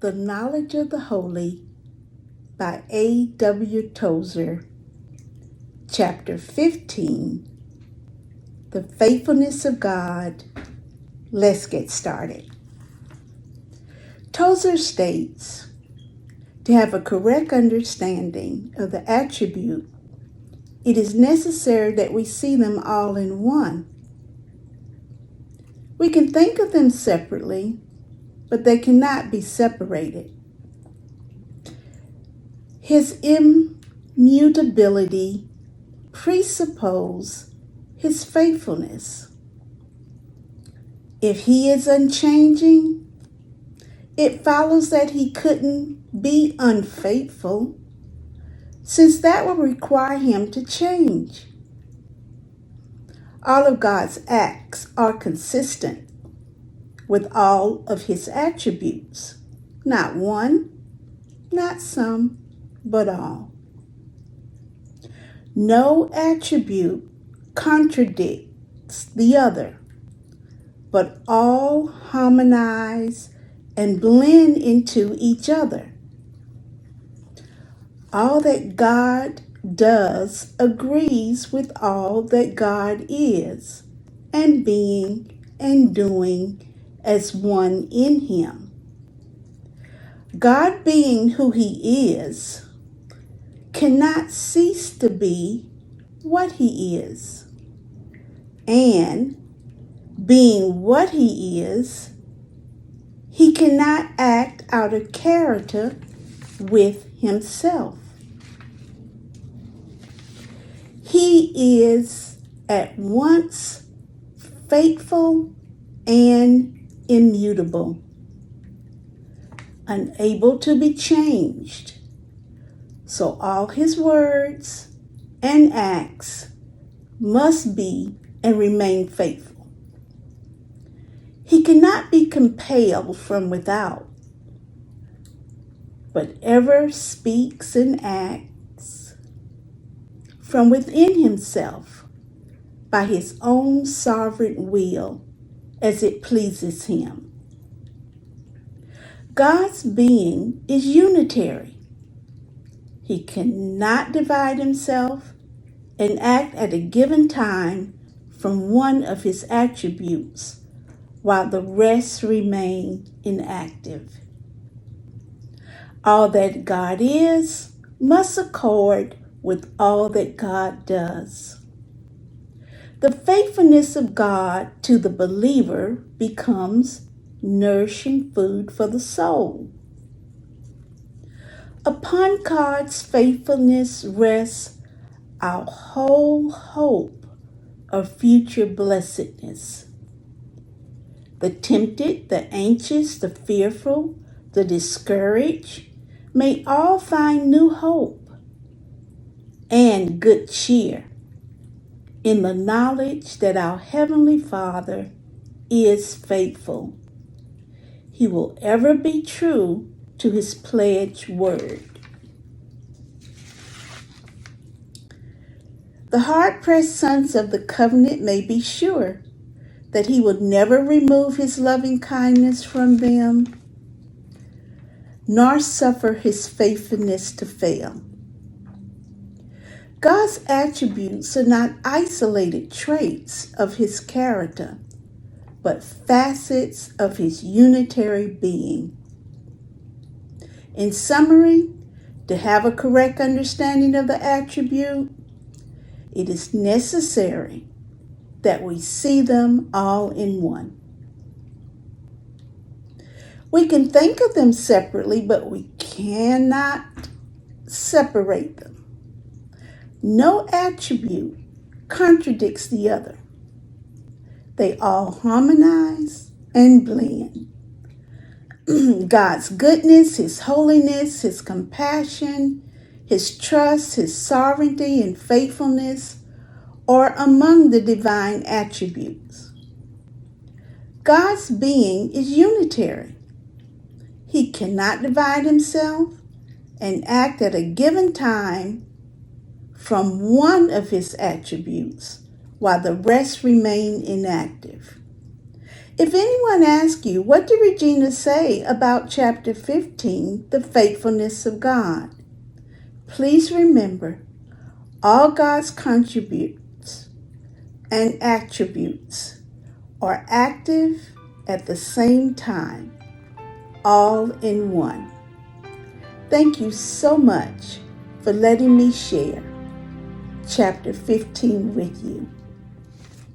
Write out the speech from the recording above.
The Knowledge of the Holy by A.W. Tozer, Chapter 15, The Faithfulness of God. Let's get started. Tozer states, to have a correct understanding of the attribute, it is necessary that we see them all in one. We can think of them separately, but they cannot be separated. His immutability presupposes his faithfulness. If he is unchanging, it follows that he couldn't be unfaithful, since that would require him to change. All of God's acts are consistent with all of his attributes. Not one, not some, but all. No attribute contradicts the other, but all harmonize and blend into each other. All that God does agrees with all that God is, and being and doing as one in him. God, being who he is, cannot cease to be what he is. And being what he is, he cannot act out of character with himself. He is at once faithful and immutable, unable to be changed. So all his words and acts must be and remain faithful. He cannot be compelled from without, but ever speaks and acts from within himself by his own sovereign will as it pleases him. God's being is unitary. He cannot divide himself and act at a given time from one of his attributes while the rest remain inactive. All that God is must accord with all that God does. The faithfulness of God to the believer becomes nourishing food for the soul. Upon God's faithfulness rests our whole hope of future blessedness. The tempted, the anxious, the fearful, the discouraged may all find new hope and good cheer in the knowledge that our Heavenly Father is faithful. He will ever be true to his pledged word. The hard-pressed sons of the covenant may be sure that he will never remove his loving kindness from them, nor suffer his faithfulness to fail. God's attributes are not isolated traits of his character, but facets of his unitary being. In summary, to have a correct understanding of the attribute, it is necessary that we see them all in one. We can think of them separately, but we cannot separate them. No attribute contradicts the other. They all harmonize and blend. God's goodness, his holiness, his compassion, his trust, his sovereignty, and faithfulness are among the divine attributes. God's being is unitary. He cannot divide himself and act at a given time from one of his attributes while the rest remain inactive. If anyone asks you, what did Regina say about chapter 15, the faithfulness of God? Please remember, all God's contributes and attributes are active at the same time, all in one. Thank you so much for letting me share chapter 15 with you.